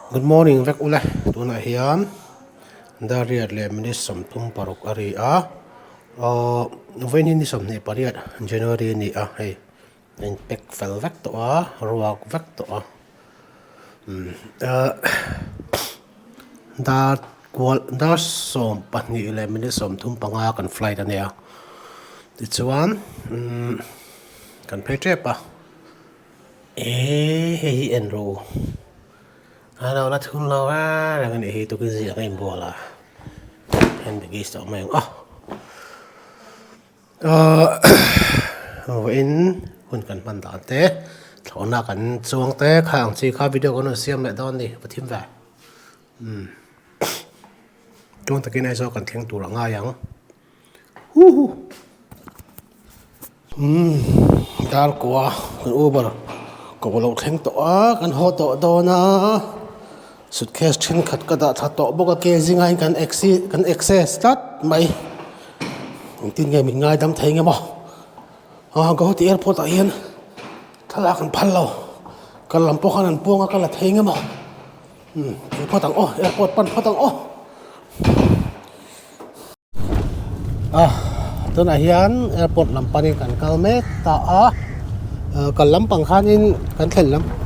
Good morning, vek ule. Tuna hian dariat le mini som tum paruk ari a. Noveni ni som ni pariat January ni a hey. In pek fel vek to a, ruak vek to a. Da som pani le mini som tum panga kan flight ania. Tichuan kan petre pa. Hey enro. Ano na thun lo ha, đang này tôi cái gì ở đây bùa là em bị ghi sợ mày vậy hun cần bàn đạn thế, thọ na cần chuông thế, hàng chỉ khai video của nó xem lại đó đi và thêm về, chúng ta cái này do cần tiếng tủ là ngay yang, đal quá, cần Uber, có bao lâu tiếng tỏ, cần hot tỏ đó na. Suitcase trên khát cả đã thắt tọ bốc cái gì ngay cần access start mày tin nghe mình ngay đâm thấy nghe mò có thì airport tại yên thà là cần phal lâu cần làm bốc cần buông cần là thấy nghe mò airport tặng airport pan phát tặng tôi này hiền airport làm pan cần calme ta cần lắm bằng khan in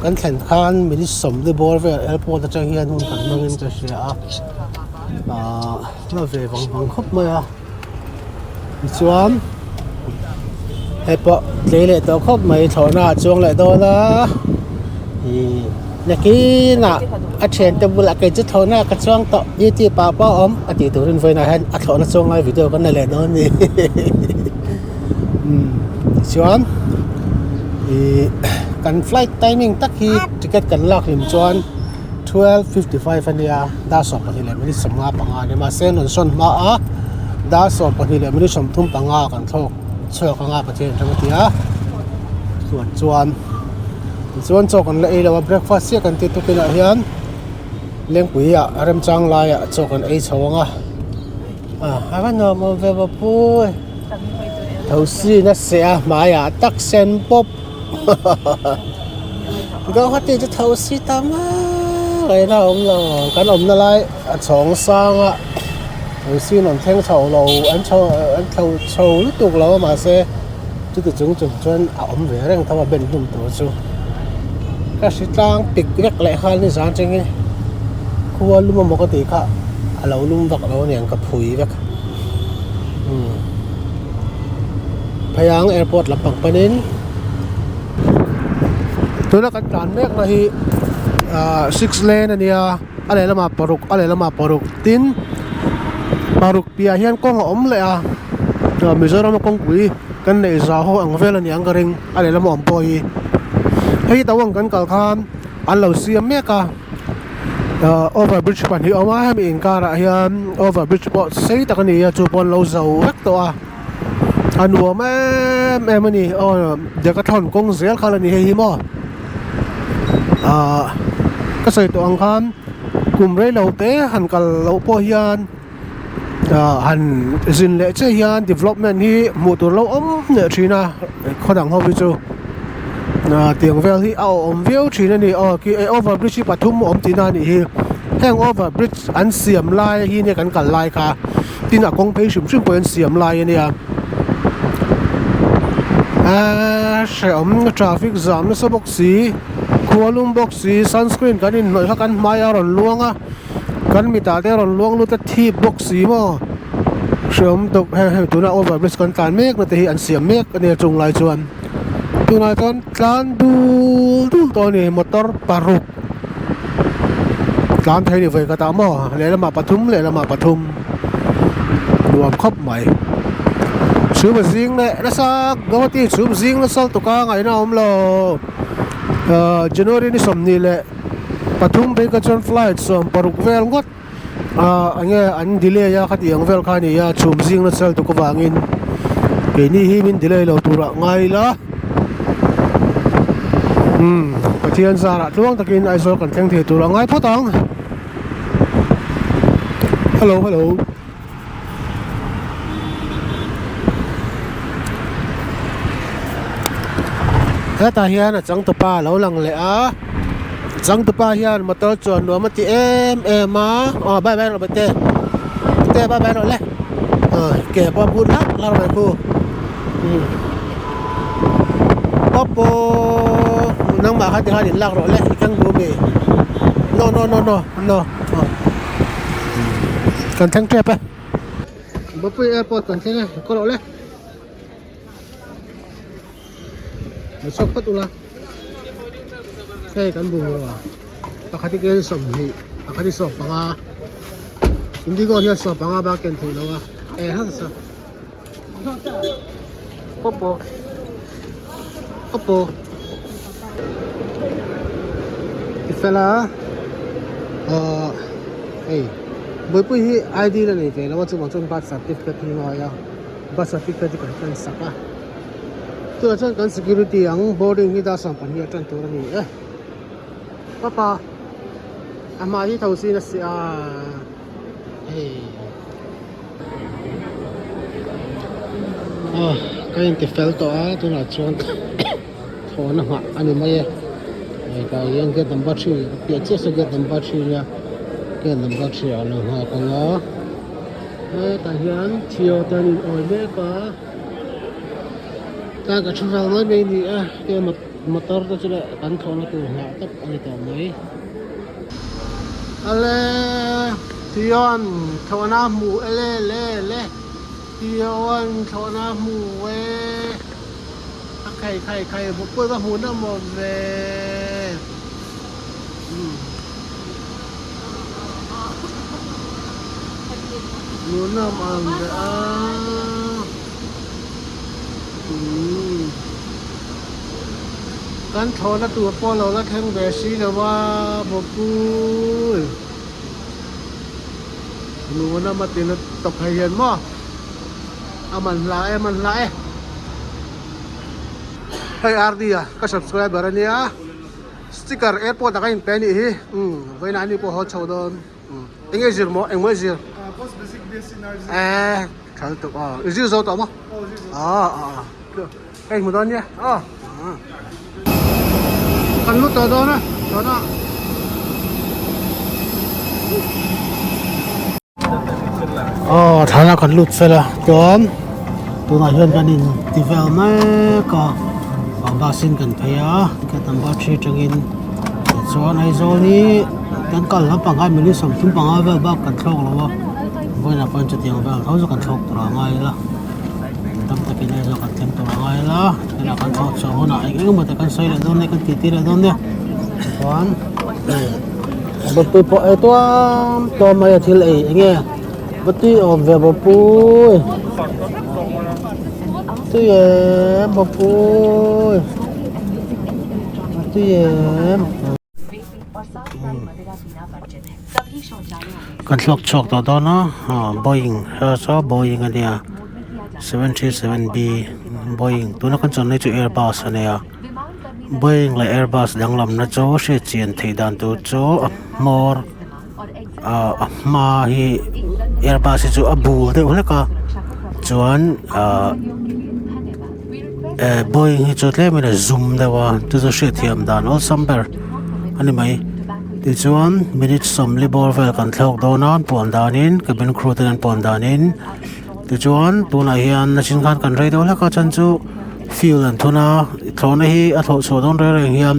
cần thèn khan mình đi sống đi bor về airport cho hiền hun cần mang in cho xe nó về vòng khắp mưa chuan airport lấy lại tàu khắp mấy thọ na chuông lại đó là nhà kia nè trên tàu là cái chiếc thọ na cái chuông tọ như thì bà ôm thì tụi mình về này hen thọ na chuông lại video cái này lại đó nè chuan cần flight timing tắc khi ticket cần lạc hình chuan 12:55 anh đi đa số phần thì mình sắm ngã bằng anh mà sen on son mà đa số phần thì mình sắm thum bằng ngã cần thôi chơi bằng ngã bằng trên trong cái chuan cho cần lấy là breakfast sẽ cần tiếp tục cái này hiền lên quý rem trang lại cho cần ấy cháu ngã hai bạn nào mà về vào vui thầu si nó sẽ mà tắc sen pop Guwahatiจะthầu si tam cái nào là cái ông nó lại chọn sang thầu si nằm theo chầu lầu anh chầu lúc tục lâu mà sẽ chứ từ chúng chuyên ẩm về rằng thằng bên dùng tổ chú cái sĩ trang bịt rất lại hai như sáng trên cái khu luôn một cái tí khác lâu luôn vật lâu nè gặp phủi vậy Payang airport là bằng panin tôi đã cắt tràn mét là hi 6 lane này anh là mà paruk tin paruk bia hiền con ốm lại Mizoram con quý cái này giàu ho ang về là nhang cái ring anh là mà ốm bồi hay tao ang kan kal khan anh lâu xiêm mét cả overbridge pan hi oma hay mình cả là hiền overbridge bot xây ta cái này chụp con lâu giàu rất to anh uống em này giờ cái thon công dễ khá là nhiều hi mò cái sợi tụ anh khan cùng với lâu tế hẳn cả lâu po hiền hẳn dình lệ chơi hiền development hi một tổ lâu ấm nè chỉ na khó đẳng hơn chứ tiếng vèo hi ôm vèo chỉ này cái overbridge bắt thum ôm tí na hi hang overbridge anh xiêm lai hi này cần lai cả tin là công pay sum quen xiêm lai này sẽ ôm traffic jam nó sẽ bốc xí kualum bốc xí sunscreen cái này nói khác ăn mai rồi luông cái mi ta đây rồi luông luôn ta thi bốc xí mà sẽ ôm tục hay tụi nó overbridge còn tàn mét nó thì ăn xiêm mét cái này trùng lại chuan tụi nó còn tàn du to này motor paruk tàn thấy được vậy cái tao mà lấy là mà pathum đuổi khóc mày chú mà riêng đấy nó sao Guwahati chú riêng nó sao tụi ca ngày nào không lo January ni som ni lệ pathum bay cái chân flight som paruk vel ngot anh delay ya khát yang vel khani ya chú riêng nó sao tụi ca vangin cái ni hi min delay lo tura ngay la cái thiên gia là luang takin ai so cần thang thì tura ngay phát tang hello ta hiền là chẳng tập ba lâu lằng lẽ จังตุปาเฮียนมาตอจวนหนัวมาติมาอ๋อบายเราไปเตะบายเราเลยเก็บพอพูดนะเราไปกูป๊อปโปนั่งมาคัดที่ลักเราเลยอีกครั้งดูเบโนกันทั้งเจ็บไปบ๊อบปี้แอร์พอร์ตกันใช่ไหมก็เราเลยมาชกปัตุละใช่กันบุญว่ะปกติก็สมหีปกติสอบปังอาอินดีก็เนี่ยสอบปังอาบ้าเกินถึงแล้วว่ะฮันส์ป๊อปโปอีเฟล่าบ๊อบปี้ที่ไอดีนั่นเองแล้วว่าจะมาจนบัตรสัตย์ที่นี่ว่าบัตรสัตย์ที่กันสักอ่ะตัวฉันกัน security อย่าง boarding ที่ได้สัมพันธ์กันตัวนี้ป้าอามาที่เท่าสินะสิก็ยังติดเฟลตัวตัวหน้าชวนโทนะฮะอันนี้ไม่ก็ยังเกิดตั้งบัตรชื่อเปลี่ยนชื่อเกิดตั้งบัตรชื่อเนี่ยเกิดตั้งบัตรชื่ออะไรฮะก็เนาะแต่ยังเที่ยวตอนนี้อ่อยเมก็การกระชุ่มร้อนไม่ดีเกี่ยวกับมอเตอร์ก็จะได้กันทอนตัวหนาตับอะไรต่อไหมอะไรที่ย้อนทอน้ำหมูเล่ที่ย้อนทอน้ำหมูไข่บุกเปิดว่าหมูน้ำมันหมูน้ำมันกันทอนตัวป้อนเราแล้วแข่งเบสซี่แต่ว่าบุกหนูน่ามาตีนตกให้เย็นมั้งมันไล่ให้อาร์ดีก็ subscribe บาร์นี้สติ๊กเกอร์แอร์พอร์ตก็ยังเป็นอีกไว้นานนี่พอฮอตชาวดอนเอ็งเจอร์มั้งเอ็งไม่เจอขันตุกเจอร์โซ่ต่อมั้งเอ็งมาตอนนี้กันลุดต่อนะฐานะกันลุดเฟล่ะจอมตัวน่าเชื่อกันอินที่เฟลไม่ก็บาสินกันเพียก็ตั้งบัตรชื่อจังอินส่วนไอ้โซนี้กันกันแล้วปังไงไม่รู้สมทุนปังไงเวลบ้ากันโชคแล้ววะวันนั้นปันจะเตียงเวลเขาจะกันโชคตัวไงล่ะตั้งแต่ปีนี้จะกันเต็มตัวไงล่ะเวลากันโชคโชว์น่ะไอ้เงี้ยมันจะกันใส่เลยโดนเนี่ยกันตีเลยโดนเนี่ยวันบัตรปุ๊บไอ้ตัวมาที่เลยไอ้เงี้ยบัตรออกแบบปุ๊บตัวบัตรปุ๊บตัวกันโชคตัวเนาะBoeing Boeing อันเนี้ย 737B Boeing ตัวนั้นกันจนในจุด Airbus อันเนี้ย Boeing และ Airbus ดังลำนะโจ้เสียเจียนที่ดันตัวโจ้มอร์มาฮี Airbus โจ้บูเดี๋ยวแล้วก็จวนBoeing โจ้เล่ไม่ได้ zoom เดี๋ยวตัวโจ้เสียเทียมดัน all summer อันนี้ไหมที่จวนมินิสมลิบอร์เวลกันเท่าโดนานปอนดานินกับเป็นครูเตือนปอนดานินที่จวนตัวไหนเฮียนนักชิงขันกันเรื่อยๆแล้วก็จันจูฟิลล์ทุนทอนให้อัตโตโซดอนเรื่อยๆเฮียน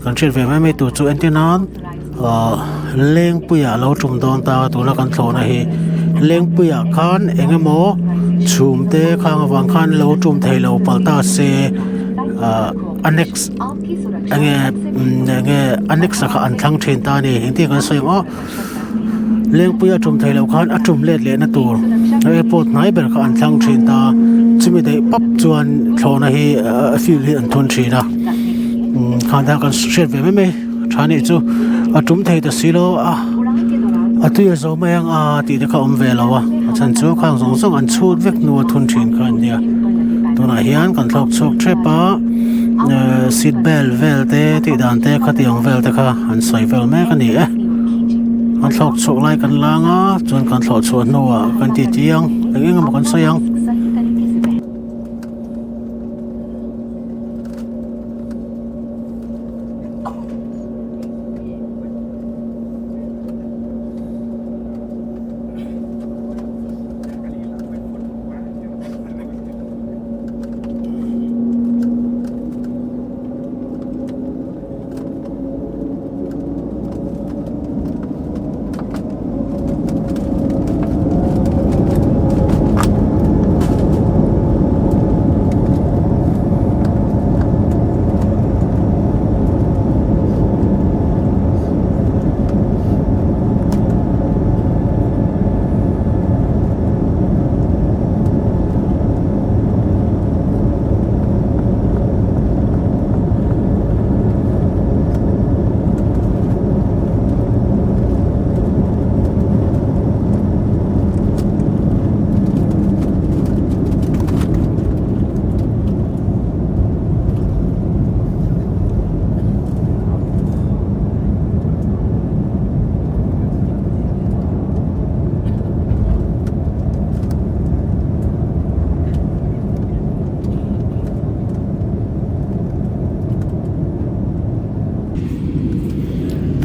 กันเชื่อว่าไม่ตัวจูเอนตินานเลี้ยงปุยเราจุ่มโดนตาตัวนักกันทอนให้เลี้ยงปุยขันเองโมจุ่มเตะข้างวังขันเราจุ่มเทเราปัลตาเซannex อันnex สักอันทั้งเชนตานี่เห็นที่กันสวยว่าเลี้ยงปุยจุ่มไทยแล้วกันจุ่มเล็ดเล็ดนะตัวแล้วไอ้พวกไหนเบิกอันทั้งเชนตาจะไม่ได้ปั๊บจวนโชว์นะให้ฟิลล์อันทุนชีนะข้างทางกันเชื่อไปไม่ชานี่จู่จุ่มไทยแต่สิโลตัวยังจะไม่ยังตีเด็กเขาเวลาวะฉันจู่ข้างส่งอันชูดเวกนัวทุนชีนกันเดียตัวไหนเฮียนกันทอกโชคเทปะซีดเบลเวลเตติดานเตขัดยังเวลเตค่ะอันใส่เวลแม่กันนี่กันทอกโชคไล่กันล้างจนกันทอกชวนนัวกันตีเจียงอย่างนี้กันใส่ยัง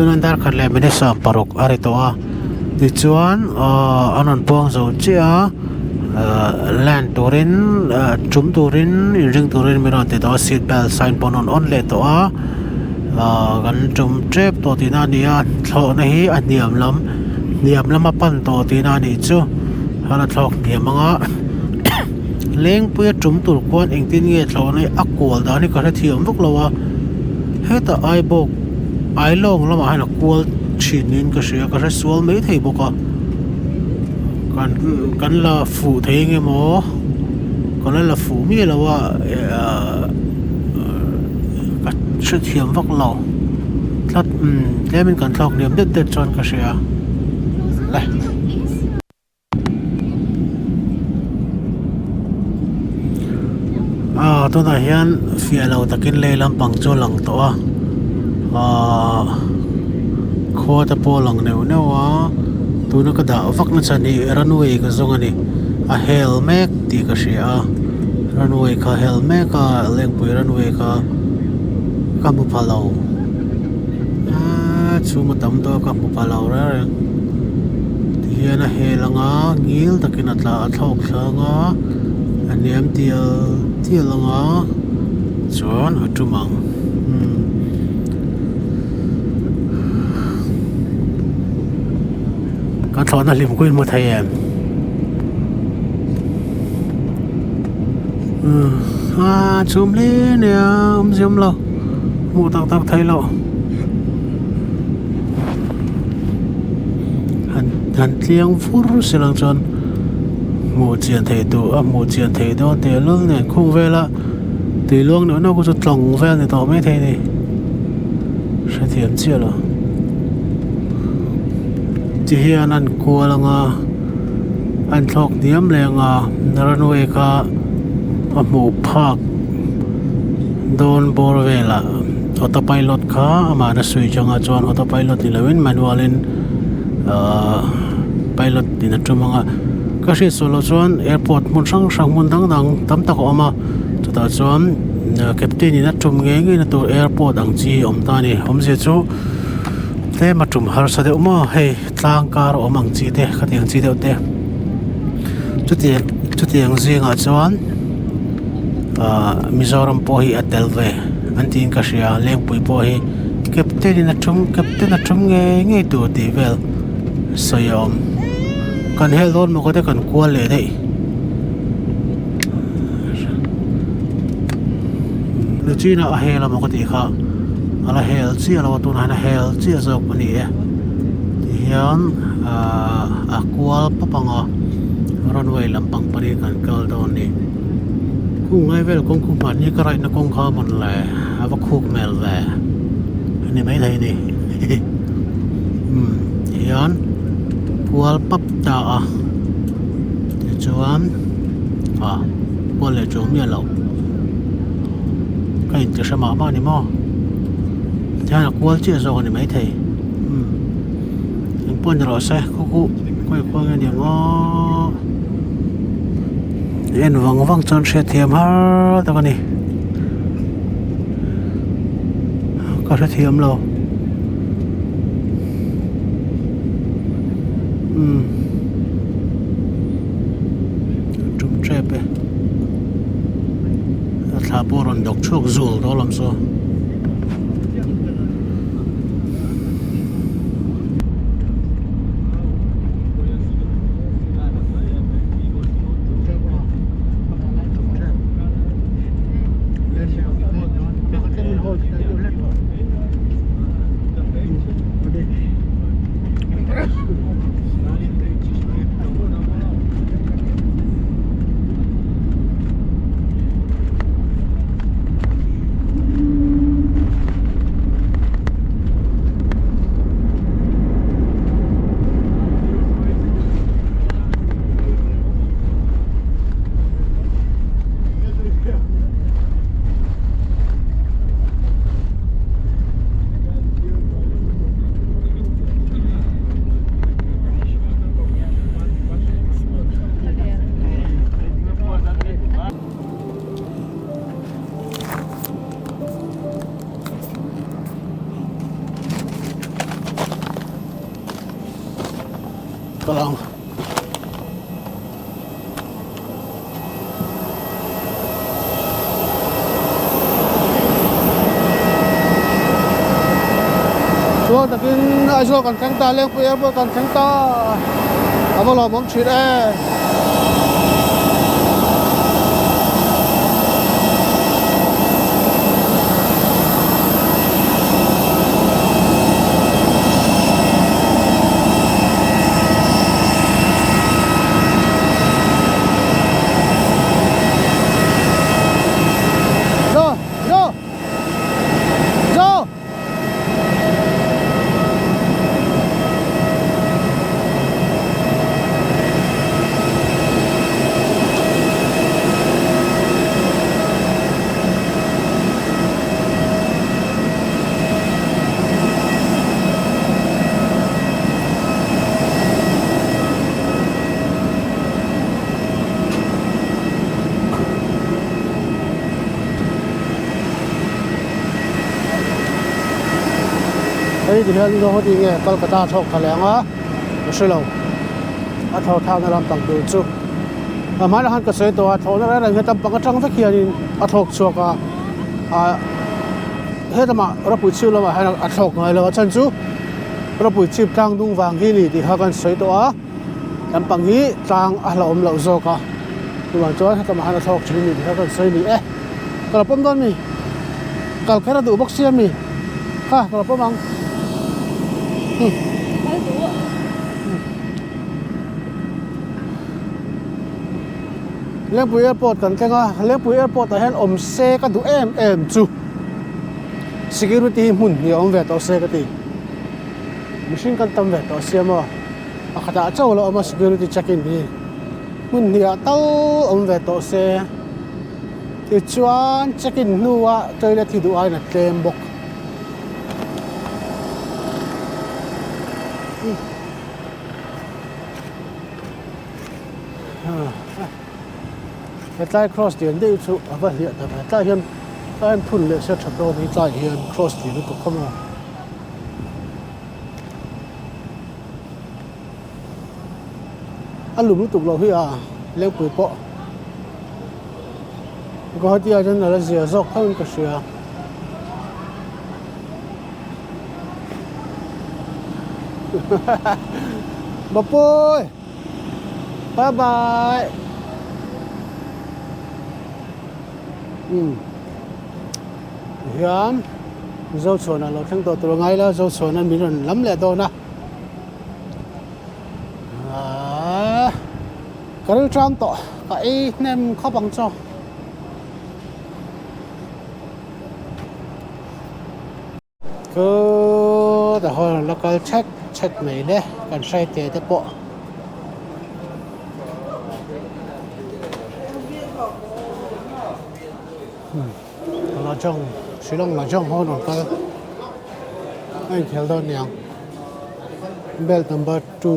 tunan dar khat le mene sa paruk ari to a ti chuan anon puang zo chia land turin chum turin ring turin miron te to seat belt sign ponon on le to a kan chum trep to tina nia thlo na hi a niam lam a pan to tina ni chu hala thlok niam anga leng puya chum tur kwan eng tin nge thlo nei a kol da ni ka thiam vuk lawa heta ai bok ai long lama hana kol chinin ka sia ka sual mai thei boka kan la fu thei nge mo kan la fu mi lawa ka thiam vak lo tlat lemin kan thlok niam det chon ka sia lai to na hian fialo takin le lampang chu lang to kho ta po lang newa tu na ka da vak na chani runway ka zong ani a helmet ti ka sia runway ka helmet ka leng pui runway ka mu palo chu ma tam to ka mu palo ra ti hian a helanga ngil takin atla athok thanga aniam tial langa chuan atumang kan thon na lim kuin mo thai em chum le ne zium lo mu tak thai lo han tiang fur silang chon mu chian thei do te lul ne khung vela te luang no ko chu tlong vel ne to me thei ni sa thiam chia lo ti hian an kualanga an thok niam lenga runway ka amu phak don bor vela autopilot ka ama na sui changa chuan autopilot ni lawin manual in pilot din atumanga ka hri solo chuan airport mun sang mun dang tam tak oma chuta chuan captain in atum nge na tur airport ang chi om ta ni om se chu te matum har sa de uma hei tlang kar omang chi te khatiang chi de te chutiang zinga chuan Mizoram po hi atelve antin ka sia leng pui po hi captain atum nge tu ti vel sayom kan hel don mo ko te kan kual le dei le china a hela mo ko ti kha ala hel chi ala tu na hel chi zo ko ni e hian a kual papanga runway lampang pari kan kal don ni ku ngai vel kong ku man ni ka rai na kong kha mon le ava khuk mel ve ni mai thai ni hian kual pap ta chuan kual le chong mi lo kai te sama ma ni mo jana kual chi zo ni mai thei pon ro se ku koi ko nge ni ngo en wang chon se thiam har ta ni ka se thiam lo trepe atla boron dok chok zul dolam so cả lòng xuống ta kinh ai xuống còn căng ta lên quay bữa còn căng ta à bao lâu mong chuyện đấy ấy thì hiện giờ thì nghe Calcutta thọc khá lẽ á, Sri Lanka, thọc thao nó làm bằng đồ chú, mà là hắn cái sợi tàu thọc nó là người ta bằng cái trăng vách kia thì thọc chuột hết mà nó bụi chiu là mà hay là thọc này là chân chú, nó bụi chiu trang dung vàng hi này thì hai cái sợi tàu làm bằng hi trang là lâu rồi cả, nhưng mà cho hết mà hay là thọc chỉ này thì hai cái sợi này, kalau pun don ni, kalau kena tu box siam ni, ha kalau pun mang lên bùi airport cần cái ngà lên bùi airport tại hen ôm xe cái đủ em chú security mun nhiều ông về tàu xe cái gì machine cần tâm về tàu xe mà khát đã châu là ông security check in đi mun nhiều tàu ông về tàu xe thì chuan check in nuwa chơi là thì đủ ai là tem bọc cái cross điện đi chú à vậy hiện tại hiện tại phun lệ sẽ chập đầu thì tại hiện cross điện nó cũng không à anh lùm tục lâu hi à leo bụi bọ có thì ở trên là dìa dọc hơn cái gì à bà bôi bye bye hiền dâu chuồn là lo thằng tổ tổ ngay là dâu chuồn là mình lắm lẹ đâu nè cái đó trang tổ cái nem khó bằng cho cứ để hồi là cái check mấy đấy cần sai tiền để bộ là trong Sri Lanka là trong hơn rồi cái anh theo đó nè belt number 2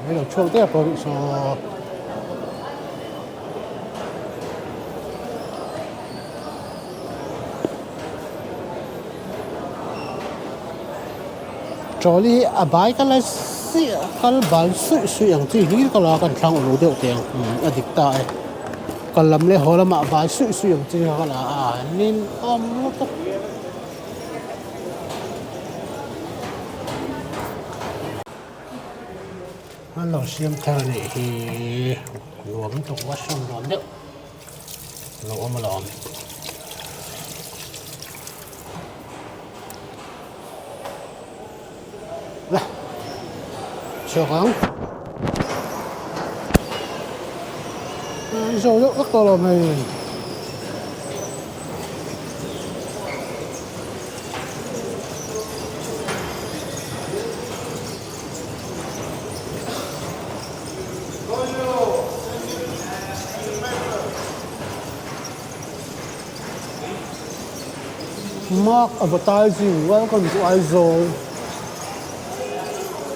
cái đầu chuông tiếp còn so trolley à bãi cái là cái bản suy yang chỉ nghĩ cái là cái thằng ở lối đầu tiền ở địch tại cái làm lẽ họ là mà bãi suy yang chỉ cái là nên nó tốt anh老xem theo này thì luồng trong quá sông nó đỡ lỗ mà lòm là chờ không rồi rất to là mày mark advertising welcome to Aizo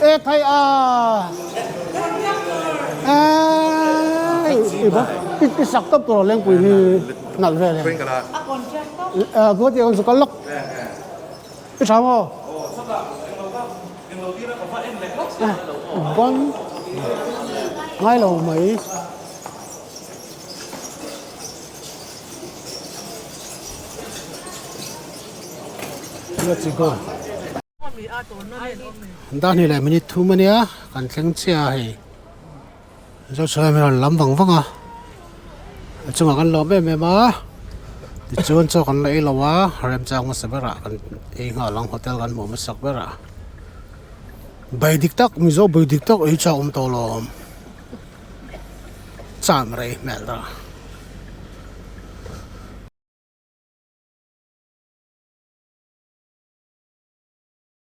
ê thầy à ai bác cái sắc tóc rồi lên quỷ nặng về Quên cả là. có tiền con số con lốc cái sao không con ngay lầu mấy let's go đó này là mình thu mình nhá còn sáng chia thì cho chơi mình làm vắng vắng à chúng ta còn làm về mà thì chúng cho còn lấy lâu á em trang mà sẽ biết ra còn anh họ lang hotel còn mua mà sắp biết ra bay tiktok mình zo bay tiktok ấy cho ông to lo chạm rồi mẹ ra